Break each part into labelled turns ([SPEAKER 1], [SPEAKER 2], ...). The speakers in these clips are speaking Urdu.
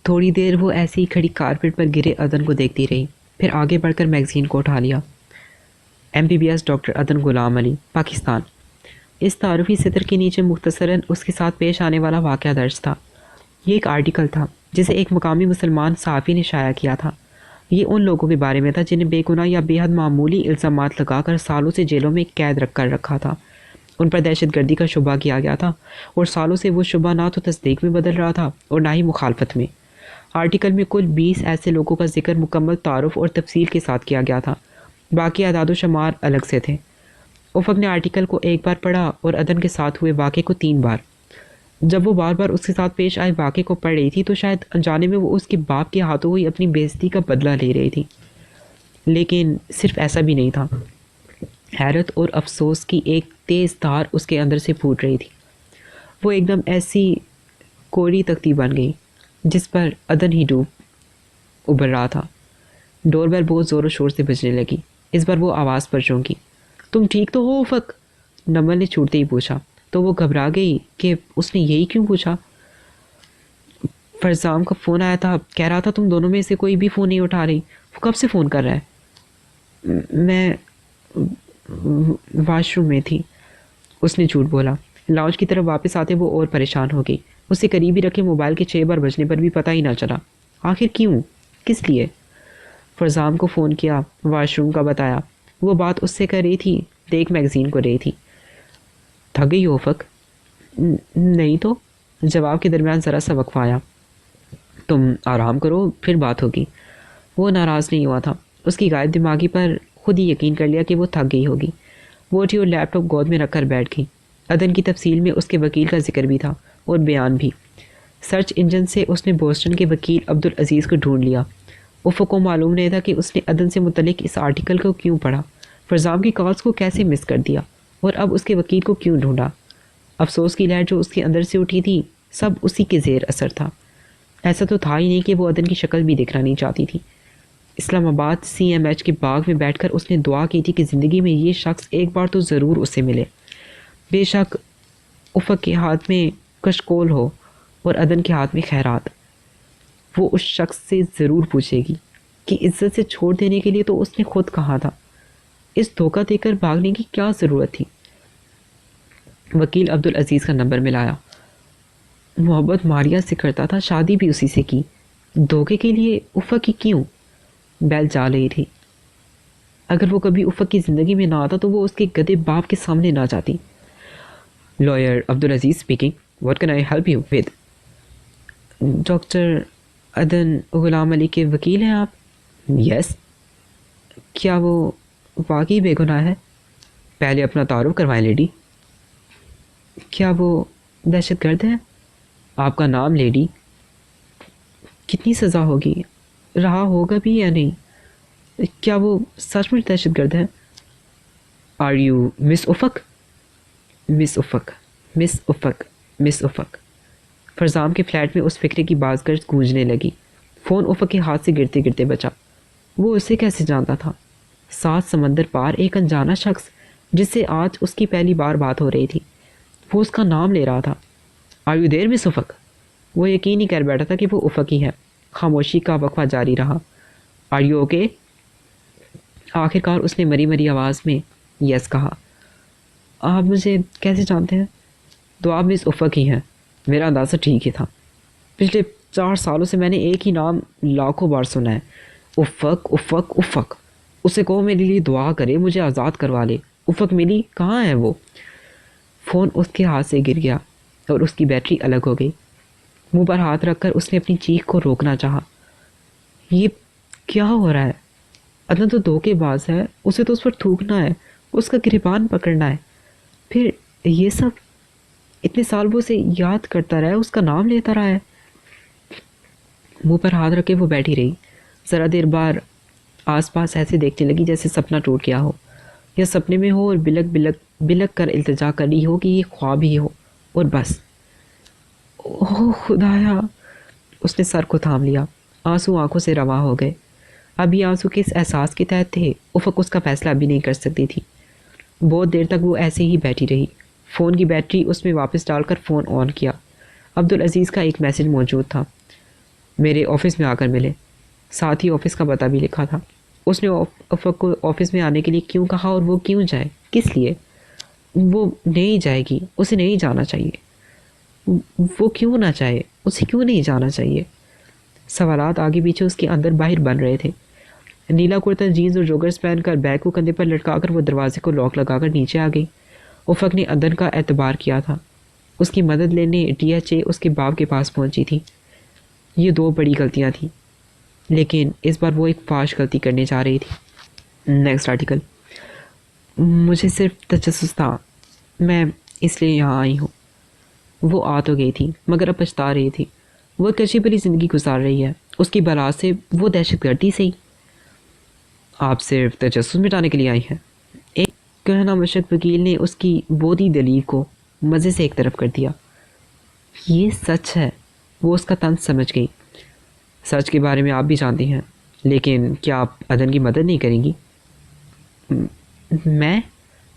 [SPEAKER 1] تھوڑی دیر وہ ایسے ہی کھڑی کارپیٹ پر گرے عدن کو دیکھتی رہی، پھر آگے بڑھ کر میگزین کو اٹھا لیا۔ MBBS ڈاکٹر عدن غلام علی، پاکستان۔ اس تعارفی سطر کے نیچے مختصراً اس کے ساتھ پیش آنے والا واقعہ درج تھا۔ یہ ایک آرٹیکل تھا جسے ایک مقامی مسلمان صحافی نے شائع کیا تھا۔ یہ ان لوگوں کے بارے میں تھا جنہیں بے گناہ یا بے حد معمولی الزامات لگا کر سالوں سے جیلوں میں قید کر رکھا تھا۔ ان پر دہشت گردی کا شبہ کیا گیا تھا اور سالوں سے وہ شبہ نہ تو تصدیق میں بدل رہا تھا اور نہ ہی مخالفت میں۔ آرٹیکل میں کل 20 ایسے لوگوں کا ذکر مکمل تعارف اور تفصیل کے ساتھ کیا گیا تھا، باقی اعداد و شمار الگ سے تھے۔ افق نے آرٹیکل کو ایک بار پڑھا اور عدن کے ساتھ ہوئے واقعے کو 3 بار۔ جب وہ بار بار اس کے ساتھ پیش آئے واقعے کو پڑھ رہی تھی تو شاید انجانے میں وہ اس کے باپ کے ہاتھوں ہوئی اپنی بے عزتی کا بدلہ لے رہی تھی، لیکن صرف ایسا بھی نہیں تھا۔ حیرت اور افسوس کی ایک تیز دھار اس کے اندر سے پھوٹ رہی تھی۔ وہ ایک دم ایسی کوری تختی بن گئی جس پر عدن ہی ڈوب ابھر رہا تھا۔ ڈور بیل بہت زور و شور سے بجنے لگی۔ اس بار وہ آواز پر چونکی۔ تم ٹھیک تو ہو افق؟ نمل نے چھوٹتے ہی پوچھا تو وہ گھبرا گئی کہ اس نے یہی کیوں پوچھا۔ فرزام کا فون آیا تھا، کہہ رہا تھا تم دونوں میں سے کوئی بھی فون نہیں اٹھا رہی۔ وہ کب سے فون کر رہا ہے؟ میں واش روم میں تھی، اس نے جھوٹ بولا۔ لاؤنج کی طرف واپس آتے وہ اور پریشان ہو گئی۔ اسے قریب ہی رکھے موبائل کے 6 بار بجنے پر بھی پتہ ہی نہ چلا۔ آخر کیوں؟ کس لیے؟ فرزام کو فون کیا، واش روم کا بتایا۔ وہ بات اس سے کر رہی تھی، دیکھ میگزین کو رہی تھی۔ تھک گئی ہو افق؟ نہیں تو، جواب کے درمیان ذرا سا وقفہ آیا۔ تم آرام کرو، پھر بات ہوگی۔ وہ ناراض نہیں ہوا تھا، اس کی غائب دماغی پر خود ہی یقین کر لیا کہ وہ تھک گئی ہوگی۔ وہ اٹھی اور لیپ ٹاپ گود میں رکھ کر بیٹھ گئی۔ عدن کی تفصیل میں اس کے وکیل کا ذکر بھی تھا اور بیان بھی۔ سرچ انجن سے اس نے بوسٹن کے وکیل عبدالعزیز کو ڈھونڈ لیا۔ افق کو معلوم نہیں تھا کہ اس نے عدن سے متعلق اس آرٹیکل کو کیوں پڑھا، فرزام کی کالز کو کیسے مس کر دیا اور اب اس کے وکیل کو کیوں ڈھونڈا۔ افسوس کی لہر جو اس کے اندر سے اٹھی تھی سب اسی کے زیر اثر تھا۔ ایسا تو تھا ہی نہیں کہ وہ عدن کی شکل بھی دیکھنا نہیں چاہتی تھی۔ اسلام آباد CMH کے باغ میں بیٹھ کر اس نے دعا کی تھی کہ زندگی میں یہ شخص ایک بار تو ضرور اسے ملے۔ بے شک افق کے ہاتھ میں کشکول ہو اور عدن کے ہاتھ میں خیرات۔ وہ اس شخص سے ضرور پوچھے گی کہ عزت سے چھوڑ دینے کے لیے تو اس نے خود کہا تھا، اس دھوکہ دے کر بھاگنے کی کیا ضرورت تھی۔ وکیل عبدالعزیز کا نمبر ملایا۔ محبت ماریا سے کرتا تھا، شادی بھی اسی سے کی، دھوکے کے لیے افق کی کیوں؟ بیل جا رہی تھی۔ اگر وہ کبھی افق کی زندگی میں نہ آتا تو وہ اس کے گدے باپ کے سامنے نہ جاتی۔ Lawyer Abdul Aziz speaking, what can I help you with? Doctor Adan Ghulam علی کے وکیل ہیں آپ؟ یس۔ کیا وہ واقعی بے گناہ ہے؟ پہلے اپنا تعارف کروائیں لیڈی۔ کیا وہ دہشت گرد ہے؟ آپ کا نام لیڈی؟ کتنی سزا ہوگی؟ رہا ہوگا بھی یا نہیں؟ کیا وہ سچ میں دہشت گرد ہے؟ آر یو مس افق؟ مس افق، مس افق، مس افق۔ فرزام کے فلیٹ میں اس فکرے کی باز گرج گونجنے لگی۔ فون افق کے ہاتھ سے گرتے گرتے بچا۔ وہ اسے کیسے جانتا تھا؟ 7 سمندر پار ایک انجانا شخص جس سے آج اس کی پہلی بار بات ہو رہی تھی، وہ اس کا نام لے رہا تھا۔ آر یو دیر مس افق؟ وہ یقین ہی کر بیٹھا تھا کہ وہ افق ہی ہے۔ خاموشی کا وقفہ جاری رہا۔ Are you okay? آخر کار اس نے مری مری آواز میں یس کہا۔ آپ مجھے کیسے جانتے ہیں؟ تو آپ مس افق ہی ہیں۔ میرا اندازہ ٹھیک ہی تھا۔ پچھلے 4 سالوں سے میں نے ایک ہی نام لاکھوں بار سنا ہے، افق افق افق۔ اسے کہو میرے لیے دعا کرے، مجھے آزاد کروا لے۔ افق ملی کہاں ہے وہ؟ فون اس کے ہاتھ سے گر گیا اور اس کی بیٹری الگ ہو گئی۔ منہ پر ہاتھ رکھ کر اس نے اپنی چیخ کو روکنا چاہا۔ یہ کیا ہو رہا ہے؟ عدن تو دھوکے باز ہے، اسے تو اس پر تھوکنا ہے، اس کا گریبان پکڑنا ہے، پھر یہ سب۔ اتنے سال وہ اسے یاد کرتا رہا ہے، اس کا نام لیتا رہا ہے۔ منہ پر ہاتھ رکھے وہ بیٹھی رہی۔ ذرا دیر بعد آس پاس ایسے دیکھنے لگی جیسے سپنا ٹوٹ گیا ہو یا سپنے میں ہو اور بلک کر التجا کر رہی ہو کہ یہ خواب ہی ہو، اور بس۔ اوہ خدایا! اس نے سر کو تھام لیا۔ آنسو آنکھوں سے رواں ہو گئے۔ اب یہ آنسو کس احساس کے تحت تھے افق اس کا فیصلہ بھی نہیں کر سکتی تھی۔ بہت دیر تک وہ ایسے ہی بیٹھی رہی۔ فون کی بیٹری اس میں واپس ڈال کر فون آن کیا۔ عبدالعزیز کا ایک میسج موجود تھا۔ میرے آفس میں آ کر ملے، ساتھ ہی آفس کا پتہ بھی لکھا تھا۔ اس نے افق کو آفس میں آنے کے لیے کیوں کہا اور وہ کیوں جائے، کس لیے؟ وہ نہیں جائے گی، اسے نہیں جانا چاہیے۔ وہ کیوں نہ چاہے، اسے کیوں نہیں جانا چاہیے؟ سوالات آگے پیچھے اس کے اندر باہر بن رہے تھے۔ نیلا کرتا جینز اور جوگرز پہن کر بیگ کو کندھے پر لٹکا کر وہ دروازے کو لاک لگا کر نیچے آ گئی۔ افق نے ادن کا اعتبار کیا تھا۔ اس کی مدد لینے ٹی ایچ اے اس کے باپ کے پاس پہنچی تھی۔ یہ دو بڑی غلطیاں تھیں، لیکن اس بار وہ ایک فاش غلطی کرنے جا رہی تھی۔ Next article. مجھے صرف تجسس تھا، میں اس لیے یہاں آئی ہوں۔ وہ آ تو گئی تھی مگر اب پچھتا رہی تھی۔ وہ کشی بھری زندگی گزار رہی ہے، اس کی بلا سے وہ دہشت گردی سے ہی۔ آپ صرف تجسس مٹانے کے لیے آئی ہیں؟ ایک کہنا مشک وکیل نے اس کی بودی دلیل کو مزے سے ایک طرف کر دیا۔ یہ سچ ہے، وہ اس کا طنز سمجھ گئی۔ سچ کے بارے میں آپ بھی جانتی ہیں، لیکن کیا آپ ادن کی مدد نہیں کریں گی؟ میں؟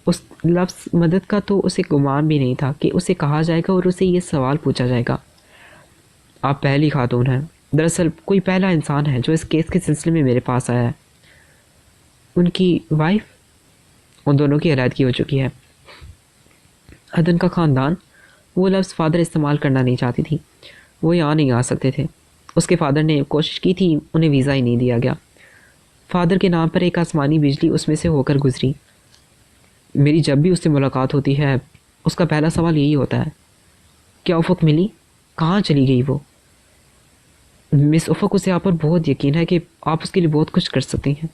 [SPEAKER 1] اس لفظ مدد کا تو اسے گمان بھی نہیں تھا کہ اسے کہا جائے گا اور اسے یہ سوال پوچھا جائے گا۔ آپ پہلی خاتون ہیں، دراصل کوئی پہلا انسان ہے جو اس کیس کے سلسلے میں میرے پاس آیا ہے۔ ان کی وائف؟ ان دونوں کی علیحدگی ہو چکی ہے۔ ادن کا خاندان؟ وہ لفظ فادر استعمال کرنا نہیں چاہتی تھی، وہ یہاں نہیں آ سکتے تھے۔ اس کے فادر نے کوشش کی تھی، انہیں ویزا ہی نہیں دیا گیا۔ فادر کے نام پر ایک آسمانی بجلی اس میں سے ہو کر گزری۔ میری جب بھی اس سے ملاقات ہوتی ہے، اس کا پہلا سوال یہی ہوتا ہے، کیا افق ملی؟ کہاں چلی گئی وہ؟ مس افق، اسے آپ پر بہت یقین ہے کہ آپ اس کے لیے بہت کچھ کر سکتی ہیں۔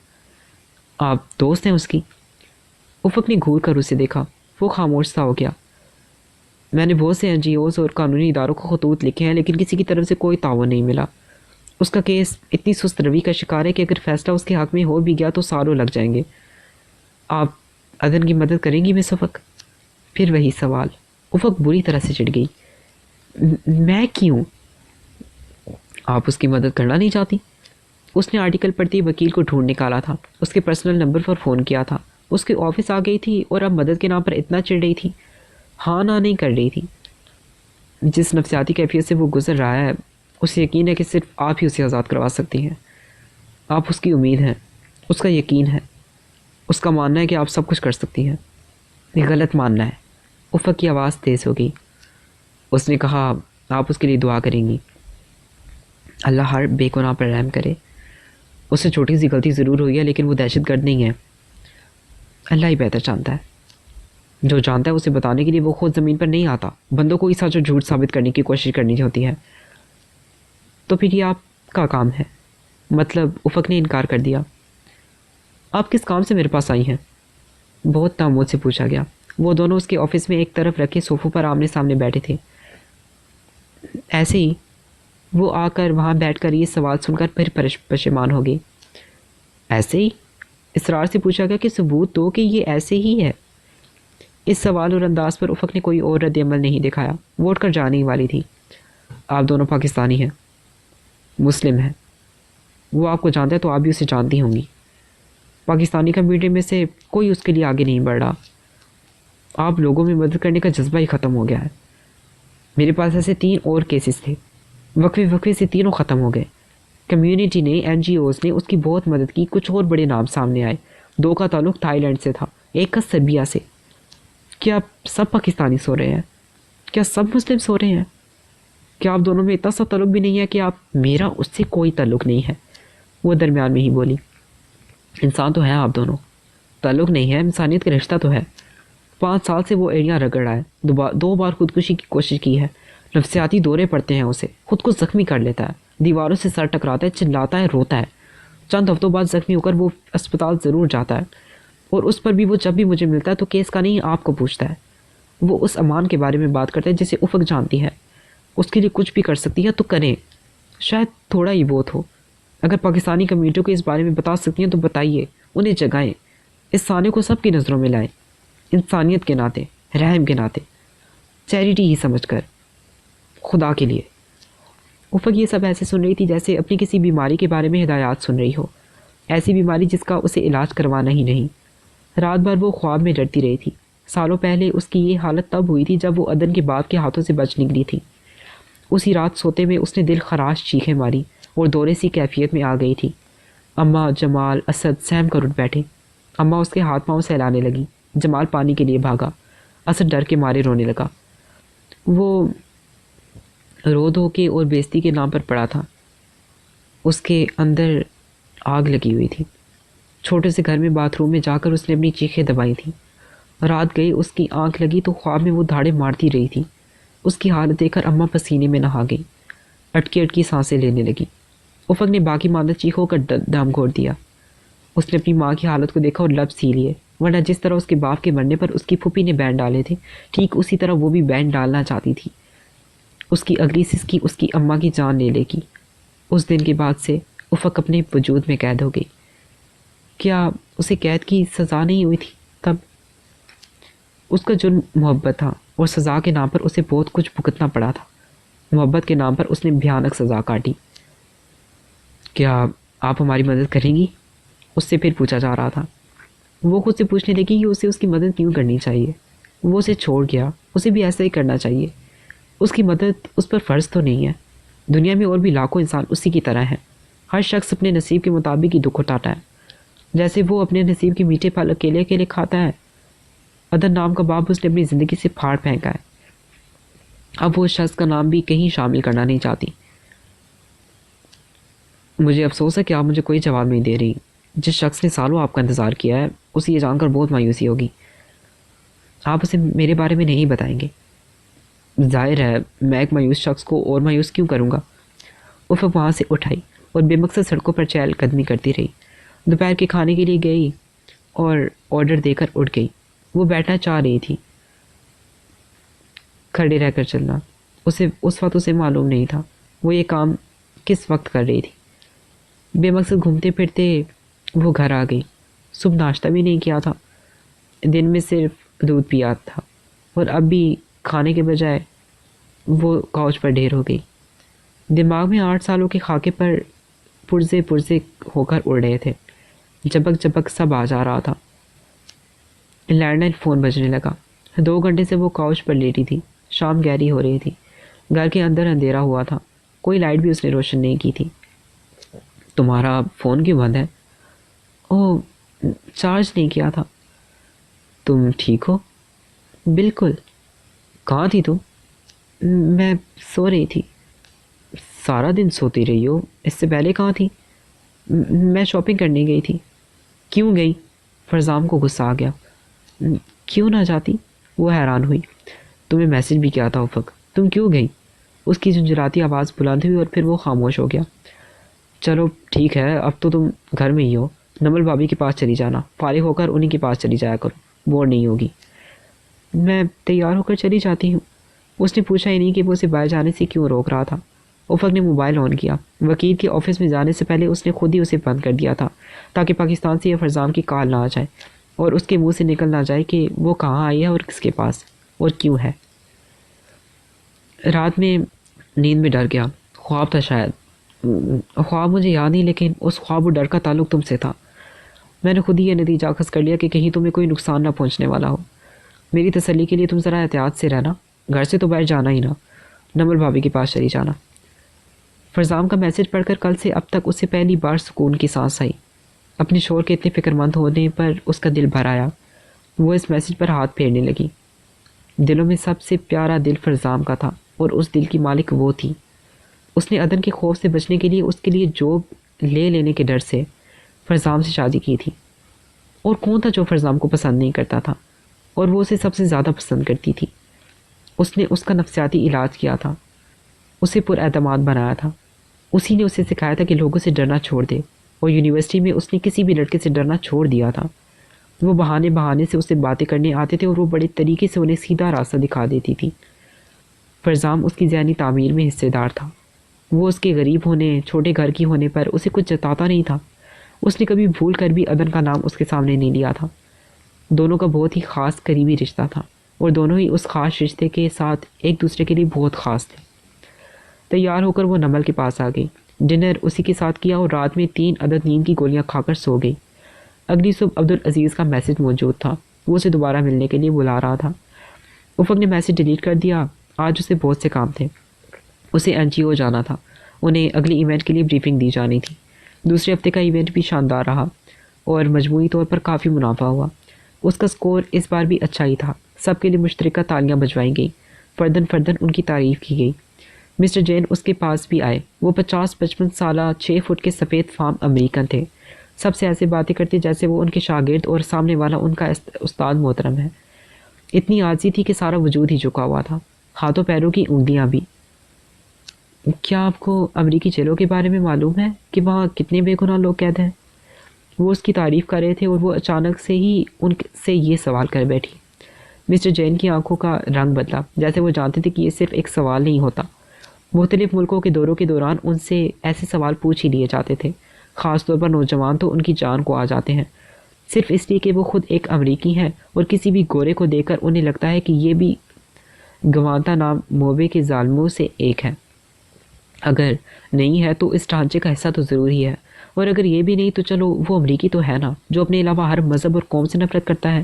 [SPEAKER 1] آپ دوست ہیں اس کی؟ افق نے گھور کر اسے دیکھا، وہ خاموش سا ہو گیا۔ میں نے بہت سے این جی اوز اور قانونی اداروں کو خطوط لکھے ہیں، لیکن کسی کی طرف سے کوئی تعاون نہیں ملا۔ اس کا کیس اتنی سست روی کا شکار ہے کہ اگر فیصلہ اس کے حق میں ہو بھی گیا تو سالوں لگ جائیں گے۔ آپ ادن کی مدد کریں گی مس افق؟ پھر وہی سوال۔ افق بری طرح سے چڑھ گئی۔ میں کیوں؟ آپ اس کی مدد کرنا نہیں چاہتی؟ اس نے آرٹیکل پڑھتے وکیل کو ڈھونڈ نکالا تھا، اس کے پرسنل نمبر پر فون کیا تھا، اس کے آفس آ گئی تھی اور اب مدد کے نام پر اتنا چڑھ رہی تھی، ہاں نہ نہیں کر رہی تھی۔ جس نفسیاتی کیفیت سے وہ گزر رہا ہے، اسے یقین ہے کہ صرف آپ ہی اسے آزاد کروا سکتی ہیں۔ آپ اس کی امید ہیں، اس کا یقین ہے، اس کا ماننا ہے کہ آپ سب کچھ کر سکتی ہیں۔ یہ غلط ماننا ہے۔ افق کی آواز تیز ہو گئی۔ اس نے کہا آپ اس کے لیے دعا کریں گی۔ اللہ ہر بے گناہ پر رحم کرے۔ اس سے چھوٹی سی غلطی ضرور ہوئی ہے، لیکن وہ دہشت گرد نہیں ہے۔ اللہ ہی بہتر جانتا ہے۔ جو جانتا ہے اسے بتانے کے لیے وہ خود زمین پر نہیں آتا، بندوں کو ہی سچ اور جھوٹ ثابت کرنے کی کوشش کرنی ہوتی ہے۔ تو پھر یہ آپ کا کام ہے؟ مطلب افق نے انکار کر دیا۔ آپ کس کام سے میرے پاس آئی ہیں؟ بہت تعمد سے پوچھا گیا۔ وہ دونوں اس کے آفس میں ایک طرف رکھے صوفوں پر آمنے سامنے بیٹھے تھے۔ ایسے ہی وہ آ کر وہاں بیٹھ کر یہ سوال سن کر پھر پشیمان ہو گئی۔ ایسے ہی؟ اصرار سے پوچھا گیا کہ ثبوت دو کہ یہ ایسے ہی ہے۔ اس سوال اور انداز پر افق نے کوئی اور رد عمل نہیں دکھایا۔ وہ اٹھ کر جانے ہی والی تھی۔ آپ دونوں پاکستانی ہیں، مسلم ہیں۔ وہ آپ کو جانتا ہے تو آپ بھی اسے جانتی ہوں گی۔ پاکستانی کمیونٹی میں سے کوئی اس کے لیے آگے نہیں بڑھ رہا۔ آپ لوگوں میں مدد کرنے کا جذبہ ہی ختم ہو گیا ہے۔ میرے پاس ایسے 3 اور کیسز تھے، وقفے سے تینوں ختم ہو گئے۔ کمیونٹی نے، این جی اوز نے اس کی بہت مدد کی۔ کچھ اور بڑے نام سامنے آئے۔ 2 کا تعلق تھائی لینڈ سے تھا، ایک کا سربیا سے۔ کیا سب پاکستانی سو رہے ہیں؟ کیا سب مسلم سو رہے ہیں؟ کیا آپ دونوں میں اتنا سا تعلق بھی نہیں ہے کہ آپ؟ میرا اس سے کوئی تعلق نہیں ہے، وہ درمیان میں ہی بولی۔ انسان تو ہیں آپ دونوں، تعلق نہیں ہے، انسانیت کا رشتہ تو ہے۔ 5 سال سے وہ ایڑیاں رگڑ رہا ہے، 2 بار خودکشی کی کوشش کی ہے، نفسیاتی دورے پڑتے ہیں اسے، خود کو زخمی کر لیتا ہے، دیواروں سے سر ٹکراتا ہے، چلاتا ہے، روتا ہے۔ چند ہفتوں بعد زخمی ہو کر وہ اسپتال ضرور جاتا ہے، اور اس پر بھی وہ جب بھی مجھے ملتا ہے تو کیس کا نہیں آپ کو پوچھتا ہے۔ وہ اس امان کے بارے میں بات کرتا ہے جسے افق جانتی ہے۔ اس کے لیے کچھ بھی کر سکتی ہے تو کریں، شاید تھوڑا ہی بہت ہو۔ اگر پاکستانی کمیونٹی کو اس بارے میں بتا سکتی ہیں تو بتائیے، انہیں جگائیں، اس سانے کو سب کی نظروں میں لائیں، انسانیت کے ناطے، رحم کے ناطے، چیریٹی ہی سمجھ کر، خدا کے لیے۔ افق یہ سب ایسے سن رہی تھی جیسے اپنی کسی بیماری کے بارے میں ہدایات سن رہی ہو، ایسی بیماری جس کا اسے علاج کروانا ہی نہیں۔ رات بھر وہ خواب میں ڈرتی رہی تھی۔ سالوں پہلے اس کی یہ حالت تب ہوئی تھی جب وہ ادن کے باپ کے ہاتھوں سے بچ نکلی تھی۔ اسی رات سوتے میں اس نے دل خراش چیخیں ماری، اور دورے سی کیفیت میں آ گئی تھی۔ اماں، جمال، اسد سہم کر اٹھ بیٹھے۔ اماں اس کے ہاتھ پاؤں سہلانے لگی۔ جمال پانی کے لیے بھاگا۔ اسد ڈر کے مارے رونے لگا۔ وہ رو دھو کے اور بےزتی کے نام پر پڑا تھا۔ اس کے اندر آگ لگی ہوئی تھی۔ چھوٹے سے گھر میں باتھ روم میں جا کر اس نے اپنی چیخیں دبائی تھیں۔ رات گئی، اس کی آنکھ لگی تو خواب میں وہ دھاڑے مارتی رہی تھی۔ اس کی حالت دیکھ کر اماں پسینے میں نہا گئی، اٹکی اٹکی سانسیں لینے لگی۔ افق نے باقی ماندہ چیخوں کا دم گھوڑ دیا۔ اس نے اپنی ماں کی حالت کو دیکھا اور لب سی لیے، ورنہ جس طرح اس کے باپ کے مرنے پر اس کی پھوپھی نے بین ڈالے تھے، ٹھیک اسی طرح وہ بھی بین ڈالنا چاہتی تھی۔ اس کی اگلی سسکی اس کی اماں کی جان لے لے گی۔ اس دن کے بعد سے افق اپنے وجود میں قید ہو گئی۔ کیا اسے قید کی سزا نہیں ہوئی تھی تب؟ اس کا جرم محبت تھا اور سزا کے نام پر اسے بہت کچھ بھگتنا پڑا تھا۔ محبت کے نام پر اس نے بھیانک سزا کاٹی۔ کیا آپ ہماری مدد کریں گی؟ اس سے پھر پوچھا جا رہا تھا۔ وہ خود سے پوچھنے لگی کہ اسے اس کی مدد کیوں کرنی چاہیے۔ وہ اسے چھوڑ گیا، اسے بھی ایسا ہی کرنا چاہیے۔ اس کی مدد اس پر فرض تو نہیں ہے۔ دنیا میں اور بھی لاکھوں انسان اسی کی طرح ہیں۔ ہر شخص اپنے نصیب کے مطابق ہی دکھ اٹھاتا ہے، جیسے وہ اپنے نصیب کے میٹھے پھل اکیلے اکیلے کھاتا ہے۔ عدن نام کا باپ اس نے اپنی زندگی سے پھاڑ پھینکا ہے۔ اب وہ اس شخص کا نام بھی کہیں شامل کرنا نہیں چاہتی۔ مجھے افسوس ہے کہ آپ مجھے کوئی جواب نہیں دے رہی۔ جس شخص نے سالوں آپ کا انتظار کیا ہے، اسے یہ جان کر بہت مایوسی ہوگی۔ آپ اسے میرے بارے میں نہیں بتائیں گے؟ ظاہر ہے، میں ایک مایوس شخص کو اور مایوس کیوں کروں گا؟ افق وہاں سے اٹھائی اور بے مقصد سڑکوں پر چہل قدمی کرتی رہی۔ دوپہر کے کھانے کے لیے گئی اور آرڈر دے کر اٹھ گئی۔ وہ بیٹھنا چاہ رہی تھی، کھڑے رہ کر چلنا اسے اس وقت اسے معلوم نہیں تھا وہ یہ کام کس وقت کر رہی تھی۔ بے مقصد گھومتے پھرتے وہ گھر آ گئی۔ صبح ناشتہ بھی نہیں کیا تھا، دن میں صرف دودھ پیا تھا، اور اب بھی کھانے کے بجائے وہ کاؤچ پر ڈھیر ہو گئی۔ دماغ میں 8 سالوں کے خاکے پر پرزے پرزے ہو کر اڑ رہے تھے۔ جبک جبک سب آ جا رہا تھا۔ لینڈ لائن فون بجنے لگا۔ 2 گھنٹے سے وہ کاؤچ پر لیٹی تھی۔ شام گہری ہو رہی تھی۔ گھر کے اندر اندھیرا ہوا تھا، کوئی لائٹ بھی اس نے روشن نہیں کی تھی۔ تمہارا فون کیوں بند ہے؟ اوہ، چارج نہیں کیا تھا۔ تم ٹھیک ہو؟ بالکل۔ کہاں تھی تم؟ میں سو رہی تھی۔ سارا دن سوتی رہی ہو، اس سے پہلے کہاں تھی؟ میں شاپنگ کرنے گئی تھی۔ کیوں گئی؟ فرزام کو غصہ آ گیا۔ کیوں نہ جاتی؟ وہ حیران ہوئی۔ تمہیں میسج بھی کیا تھا افق، تم کیوں گئی؟ اس کی جھنجھلاتی آواز بلند ہوئی اور پھر وہ خاموش ہو گیا۔ چلو ٹھیک ہے، اب تو تم گھر میں ہی ہو، نمل بھابھی کے پاس چلی جانا، فارغ ہو کر انہی کے پاس چلی جایا کرو، بور نہیں ہوگی۔ میں تیار ہو کر چلی جاتی ہوں۔ اس نے پوچھا ہی نہیں کہ وہ اسے باہر جانے سے کیوں روک رہا تھا۔ افق نے موبائل آن کیا۔ وکیل کے آفس میں جانے سے پہلے اس نے خود ہی اسے بند کر دیا تھا، تاکہ پاکستان سے یہ فرزام کی کال نہ آ جائے اور اس کے منہ سے نکل نہ جائے کہ وہ کہاں آئی ہے اور کس کے پاس اور کیوں ہے۔ رات میں نیند میں ڈر گیا۔ خواب تھا شاید، خواب مجھے یاد نہیں، لیکن اس خواب و ڈر کا تعلق تم سے تھا۔ میں نے خود ہی یہ نتیجہ اخذ کر لیا کہ کہیں تمہیں کوئی نقصان نہ پہنچنے والا ہو۔ میری تسلی کے لیے تم ذرا احتیاط سے رہنا، گھر سے تو باہر جانا ہی نہ، نمل بھابھی کے پاس چلی جانا۔ فرزام کا میسج پڑھ کر کل سے اب تک اسے پہلی بار سکون کی سانس آئی۔ اپنے شوہر کے اتنے فکر مند ہونے پر اس کا دل بھر آیا۔ وہ اس میسج پر ہاتھ پھیرنے لگی۔ دلوں میں سب سے پیارا دل فرزام کا تھا اور اس دل کی مالک وہ تھی۔ اس نے عدن کے خوف سے بچنے کے لیے اس کے لیے جاب لے لینے کے ڈر سے فرزام سے شادی کی تھی۔ اور کون تھا جو فرزام کو پسند نہیں کرتا تھا، اور وہ اسے سب سے زیادہ پسند کرتی تھی۔ اس نے اس کا نفسیاتی علاج کیا تھا، اسے پر اعتماد بنایا تھا۔ اسی نے اسے سکھایا تھا کہ لوگوں سے ڈرنا چھوڑ دے، اور یونیورسٹی میں اس نے کسی بھی لڑکے سے ڈرنا چھوڑ دیا تھا۔ وہ بہانے سے اسے باتیں کرنے آتے تھے اور وہ بڑے طریقے سے انہیں سیدھا راستہ دکھا دیتی تھی۔ فرزام اس کی ذہنی تعمیر میں حصے دار تھا۔ وہ اس کے غریب ہونے، چھوٹے گھر کی ہونے پر اسے کچھ جتاتا نہیں تھا۔ اس نے کبھی بھول کر بھی عدن کا نام اس کے سامنے نہیں لیا تھا۔ دونوں کا بہت ہی خاص قریبی رشتہ تھا، اور دونوں ہی اس خاص رشتے کے ساتھ ایک دوسرے کے لیے بہت خاص تھے۔ تیار ہو کر وہ نمل کے پاس آ گئی۔ ڈنر اسی کے ساتھ کیا اور رات میں 3 عدد نیند کی گولیاں کھا کر سو گئی۔ اگلی صبح عبدالعزیز کا میسج موجود تھا، وہ اسے دوبارہ ملنے کے لیے بلا رہا تھا۔ افق نے میسج ڈیلیٹ کر دیا، آج اسے بہت سے کام تھے۔ اسے NGO جانا تھا، انہیں اگلی ایونٹ کے لیے بریفنگ دی جانی تھی۔ دوسرے ہفتے کا ایونٹ بھی شاندار رہا اور مجموعی طور پر کافی منافع ہوا۔ اس کا سکور اس بار بھی اچھا ہی تھا۔ سب کے لیے مشترکہ تالیاں بجوائی گئیں، فردن فردن ان کی تعریف کی گئی۔ مسٹر جین اس کے پاس بھی آئے۔ وہ 50-55 سالہ 6 فٹ کے سفید فام امریکن تھے۔ سب سے ایسے باتیں کرتے جیسے وہ ان کے شاگرد اور سامنے والا ان کا استاد محترم ہے۔ اتنی عاجزی تھی کہ سارا وجود ہی جھکا ہوا تھا، ہاتھوں پیروں کی انگلیاں بھی۔ کیا آپ کو امریکی جیلوں کے بارے میں معلوم ہے کہ وہاں کتنے بے گناہ لوگ قید ہیں؟ وہ اس کی تعریف کر رہے تھے اور وہ اچانک سے ہی ان سے یہ سوال کر بیٹھی۔ مسٹر جین کی آنکھوں کا رنگ بدلا، جیسے وہ جانتے تھے کہ یہ صرف ایک سوال نہیں ہوتا۔ مختلف ملکوں کے دوروں کے دوران ان سے ایسے سوال پوچھ ہی لیے جاتے تھے، خاص طور پر نوجوان تو ان کی جان کو آ جاتے ہیں، صرف اس لیے کہ وہ خود ایک امریکی ہیں اور کسی بھی گورے کو دیکھ کر انہیں لگتا ہے کہ یہ بھی گوانتا نام موبے کے ظالموں سے ایک ہے۔ اگر نہیں ہے تو اس ڈھانچے کا حصہ تو ضرور ہی ہے، اور اگر یہ بھی نہیں تو چلو وہ امریکی تو ہے نا، جو اپنے علاوہ ہر مذہب اور قوم سے نفرت کرتا ہے۔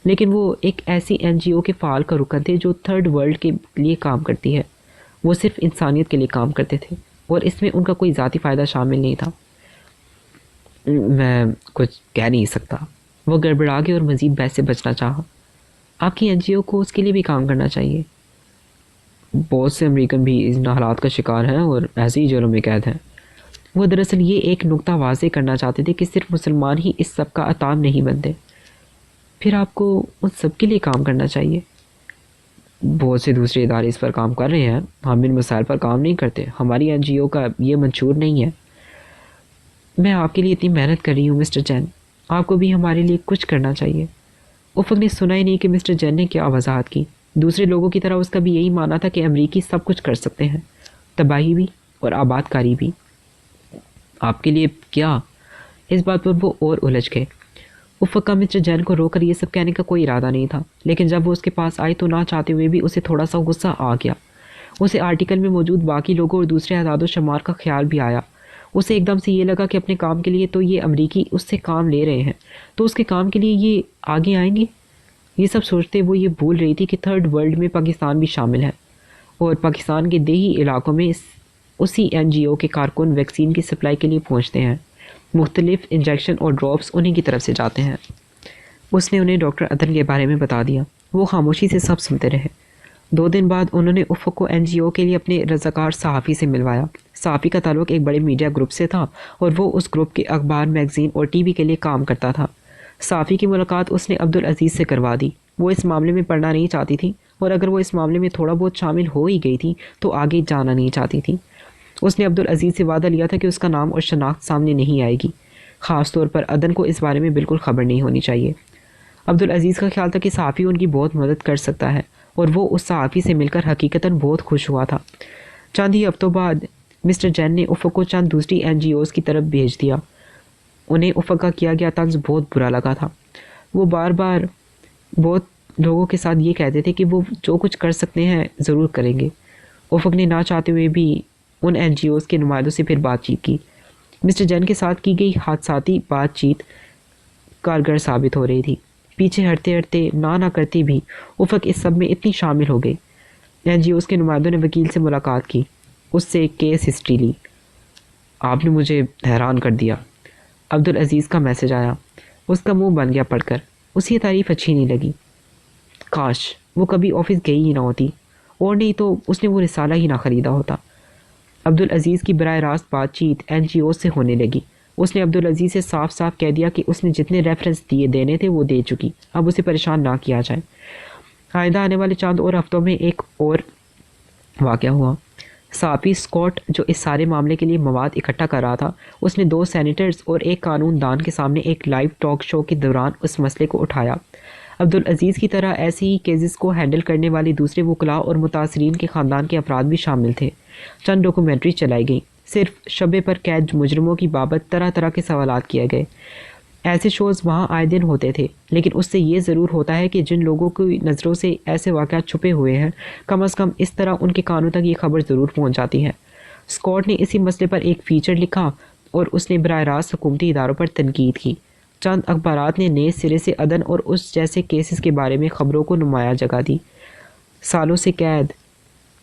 [SPEAKER 1] لیکن وہ ایک ایسی NGO کے فعال کا رکن تھے جو تھرڈ ورلڈ کے لیے کام کرتی ہے۔ وہ صرف انسانیت کے لیے کام کرتے تھے اور اس میں ان کا کوئی ذاتی فائدہ شامل نہیں تھا۔ میں کچھ کہہ نہیں سکتا، وہ گڑبڑا گئے اور مزید بحث سے بچنا چاہا۔ آپ کی NGO کو اس کے لیے بھی کام کرنا چاہیے۔ بہت سے امریکن بھی ان حالات کا شکار ہیں اور ایسے ہی جیلوں میں قید ہیں۔ وہ دراصل یہ ایک نقطہ واضح کرنا چاہتے تھے کہ صرف مسلمان ہی اس سب کا اتام نہیں بنتے۔ پھر آپ کو ان سب کے لیے کام کرنا چاہیے۔ بہت سے دوسرے ادارے اس پر کام کر رہے ہیں، ہم ان مسائل پر کام نہیں کرتے، ہماری NGO کا یہ منشور نہیں ہے۔ میں آپ کے لیے اتنی محنت کر رہی ہوں مسٹر جین، آپ کو بھی ہمارے لیے کچھ کرنا چاہیے۔ افق نے سنا ہی نہیں کہ مسٹر جین نے کیا وضاحت کی۔ دوسرے لوگوں کی طرح اس کا بھی یہی ماننا تھا کہ امریکی سب کچھ کر سکتے ہیں، تباہی بھی اور آباد کاری بھی۔ آپ کے لیے کیا؟ اس بات پر وہ اور الجھ گئے۔ افق کا مسٹر جین کو رو کر یہ سب کہنے کا کوئی ارادہ نہیں تھا، لیکن جب وہ اس کے پاس آئی تو نہ چاہتے ہوئے بھی اسے تھوڑا سا غصہ آ گیا۔ اسے آرٹیکل میں موجود باقی لوگوں اور دوسرے اعداد و شمار کا خیال بھی آیا۔ اسے ایک دم سے یہ لگا کہ اپنے کام کے لیے تو یہ امریکی اس سے کام لے رہے ہیں، تو اس کے کام کے لیے یہ آگے آئیں گے۔ یہ سب سوچتے وہ یہ بھول رہی تھی کہ تھرڈ ورلڈ میں پاکستان بھی شامل ہے، اور پاکستان کے دیہی علاقوں میں اسی NGO کے کارکن ویکسین کی سپلائی کے لیے پہنچتے ہیں۔ مختلف انجیکشن اور ڈراپس انہیں کی طرف سے جاتے ہیں۔ اس نے انہیں ڈاکٹر عدن کے بارے میں بتا دیا۔ وہ خاموشی سے سب سنتے رہے۔ 2 دن بعد انہوں نے افق کو NGO کے لیے اپنے رضاکار صحافی سے ملوایا۔ صحافی کا تعلق ایک بڑے میڈیا گروپ سے تھا اور وہ اس گروپ کے اخبار، میگزین اور TV کے لیے کام کرتا تھا۔ صحافی کی ملاقات اس نے عبدالعزیز سے کروا دی۔ وہ اس معاملے میں پڑھنا نہیں چاہتی تھی، اور اگر وہ اس معاملے میں تھوڑا بہت شامل ہو ہی گئی تھی تو آگے جانا نہیں چاہتی تھی۔ اس نے عبدالعزیز سے وعدہ لیا تھا کہ اس کا نام اور شناخت سامنے نہیں آئے گی، خاص طور پر عدن کو اس بارے میں بالکل خبر نہیں ہونی چاہیے۔ عبدالعزیز کا خیال تھا کہ صحافی ان کی بہت مدد کر سکتا ہے، اور وہ اس صحافی سے مل کر حقیقتاً بہت خوش ہوا تھا۔ چند ہی ہفتوں بعد مسٹر جین نے افق کو چند دوسری NGOs کی طرف بھیج دیا۔ انہیں افق کا کیا گیا طنز بہت برا لگا تھا۔ وہ بار بار بہت لوگوں کے ساتھ یہ کہتے تھے کہ وہ جو کچھ کر سکتے ہیں ضرور کریں گے۔ افق نے نہ چاہتے ہوئے بھی ان NGOs کے نمائندوں سے پھر بات چیت کی۔ مسٹر جین کے ساتھ کی گئی حادثاتی بات چیت کارگر ثابت ہو رہی تھی۔ پیچھے ہٹتے ہٹتے نہ کرتی بھی افق اس سب میں اتنی شامل ہو گئی۔ NGOs کے نمائندوں نے وکیل سے ملاقات کی، اس سے کیس ہسٹری لی۔ آپ نے مجھے حیران کر دیا، عبدالعزیز کا میسج آیا۔ اس کا منہ بن گیا پڑھ کر۔ اسے یہ تعریف اچھی نہیں لگی۔ کاش وہ کبھی آفس گئی ہی نہ ہوتی، اور نہیں تو اس نے وہ رسالہ ہی نہ خریدا ہوتا۔ عبدالعزیز کی براہ راست بات چیت NGOs سے ہونے لگی۔ اس نے عبدالعزیز سے صاف صاف کہہ دیا کہ اس نے جتنے ریفرنس دینے تھے وہ دے چکی، اب اسے پریشان نہ کیا جائے۔ آئندہ آنے والے چند اور ہفتوں میں ایک اور واقعہ ہوا۔ صحافی اسکاٹ جو اس سارے معاملے کے لیے مواد اکٹھا کر رہا تھا، اس نے 2 سینیٹرز اور ایک قانون دان کے سامنے ایک لائیو ٹاک شو کے دوران اس مسئلے کو اٹھایا۔ عبدالعزیز کی طرح ایسی ہی کیسز کو ہینڈل کرنے والے دوسرے وکلاء اور متاثرین کے خاندان کے افراد بھی شامل تھے۔ چند ڈاکومنٹری چلائی گئی، صرف شبے پر قید مجرموں کی بابت طرح طرح کے سوالات کیے گئے۔ ایسے شوز وہاں آئے دن ہوتے تھے، لیکن اس سے یہ ضرور ہوتا ہے کہ جن لوگوں کی نظروں سے ایسے واقعات چھپے ہوئے ہیں، کم از کم اس طرح ان کے کانوں تک یہ خبر ضرور پہنچ جاتی ہے۔ اسکاٹ نے اسی مسئلے پر ایک فیچر لکھا اور اس نے براہ راست حکومتی اداروں پر تنقید کی۔ چند اخبارات نے نئے سرے سے عدن اور اس جیسے کیسز کے بارے میں خبروں کو نمایاں جگہ دی۔ سالوں سے قید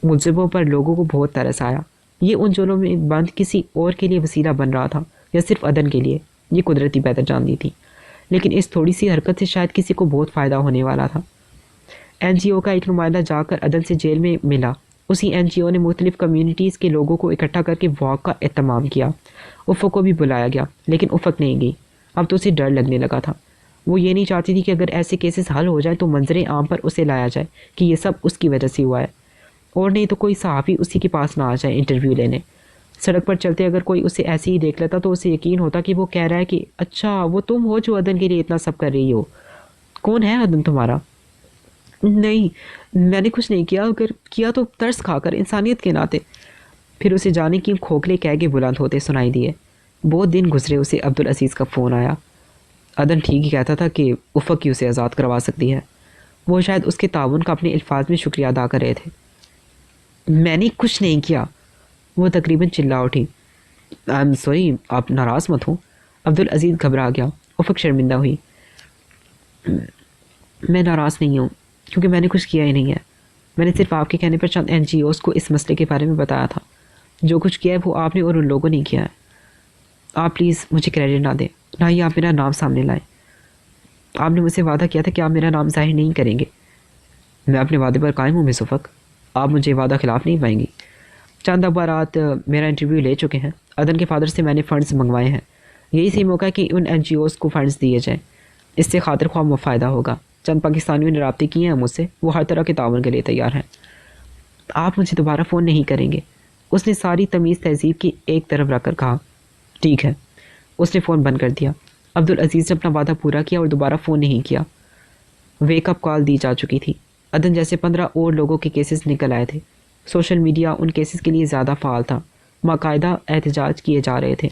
[SPEAKER 1] ملزموں پر لوگوں کو بہت ترس آیا۔ یہ ان جولوں میں بند کسی اور کے لیے وسیلہ بن رہا تھا یا صرف عدن کے لیے، یہ قدرتی بہتر جانتی تھی، لیکن اس تھوڑی سی حرکت سے شاید کسی کو بہت فائدہ ہونے والا تھا۔ این جی او کا ایک نمائندہ جا کر عدن سے جیل میں ملا۔ اسی این جی او نے مختلف کمیونٹیز کے لوگوں کو اکٹھا کر کے واک کا اہتمام کیا۔ افق کو بھی بلایا گیا، لیکن افق نہیں گئی۔ اب تو اسے ڈر لگنے لگا تھا۔ وہ یہ نہیں چاہتی تھی کہ اگر ایسے کیسز حل ہو جائے تو منظر عام پر اسے لایا جائے کہ یہ سب اس کی وجہ سے ہوا ہے، اور نہیں تو کوئی صحافی اسی کے پاس نہ آ جائے انٹرویو لینے۔ سڑک پر چلتے اگر کوئی اسے ایسے ہی دیکھ لیتا تو اسے یقین ہوتا کہ وہ کہہ رہا ہے کہ اچھا وہ تم ہو جو عدن کے لیے اتنا سب کر رہی ہو۔ کون ہے عدن تمہارا؟ نہیں، میں نے کچھ نہیں کیا، اگر کیا تو ترس کھا کر، انسانیت کے ناطے۔ پھر اسے جانے کی کھوکھلے کہہ بلند ہوتے سنائی دیے۔ بہت دن گزرے، اسے عبدالعزیز کا فون آیا۔ عدن ٹھیک ہی کہتا تھا کہ افق ہی اسے آزاد کروا سکتی ہے۔ وہ شاید اس کے تعاون کا اپنے الفاظ میں شکریہ ادا کر رہے تھے۔ میں نے کچھ نہیں کیا، وہ تقریباً چلا اٹھی۔ آئی ایم سوری، آپ ناراض مت ہوں۔ عبدالعزیز گھبرا گیا۔ افق شرمندہ ہوئی۔ میں ناراض نہیں ہوں، کیونکہ میں نے کچھ کیا ہی نہیں ہے۔ میں نے صرف آپ کے کہنے پر چند این جی اوز کو اس مسئلے کے بارے میں بتایا تھا۔ جو کچھ کیا ہے وہ آپ نے اور ان لوگوں نے کیا ہے۔ آپ پلیز مجھے کریڈٹ نہ دیں، نہ ہی آپ میرا نام سامنے لائیں۔ آپ نے مجھ سے وعدہ کیا تھا کہ آپ میرا نام ظاہر نہیں کریں گے۔ میں اپنے وعدے پر قائم ہوں مس افق، آپ مجھے وعدہ خلاف نہیں پائیں گی۔ چند اخبارات میرا انٹرویو لے چکے ہیں۔ عدن کے فادر سے میں نے فنڈز منگوائے ہیں۔ یہی صحیح موقع ہے کہ ان این جی اوز کو فنڈز دیے جائیں، اس سے خاطر خواہ فائدہ ہوگا۔ چند پاکستانیوں نے رابطے کیے ہیں مجھ سے، وہ ہر طرح کے تعاون کے لیے تیار ہیں۔ آپ مجھے دوبارہ فون نہیں کریں گے؟ اس نے ساری تمیز تہذیب کی ایک طرف رکھ کر کہا۔ ٹھیک ہے۔ اس نے فون بند کر دیا۔ عبدالعزیز نے اپنا وعدہ پورا کیا اور دوبارہ فون نہیں کیا۔ ویک اپ کال دی جا چکی تھی۔ عدن جیسے 15 اور لوگوں کے کیسز نکل آئے تھے۔ سوشل میڈیا ان کیسز کے لیے زیادہ فعال تھا۔ باقاعدہ احتجاج کیے جا رہے تھے۔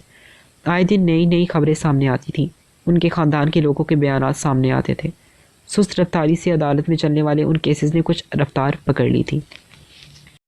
[SPEAKER 1] آئے دن نئی نئی خبریں سامنے آتی تھیں۔ ان کے خاندان کے لوگوں کے بیانات سامنے آتے تھے۔ سست رفتاری سے عدالت میں چلنے والے ان کیسز نے کچھ رفتار پکڑ لی تھی۔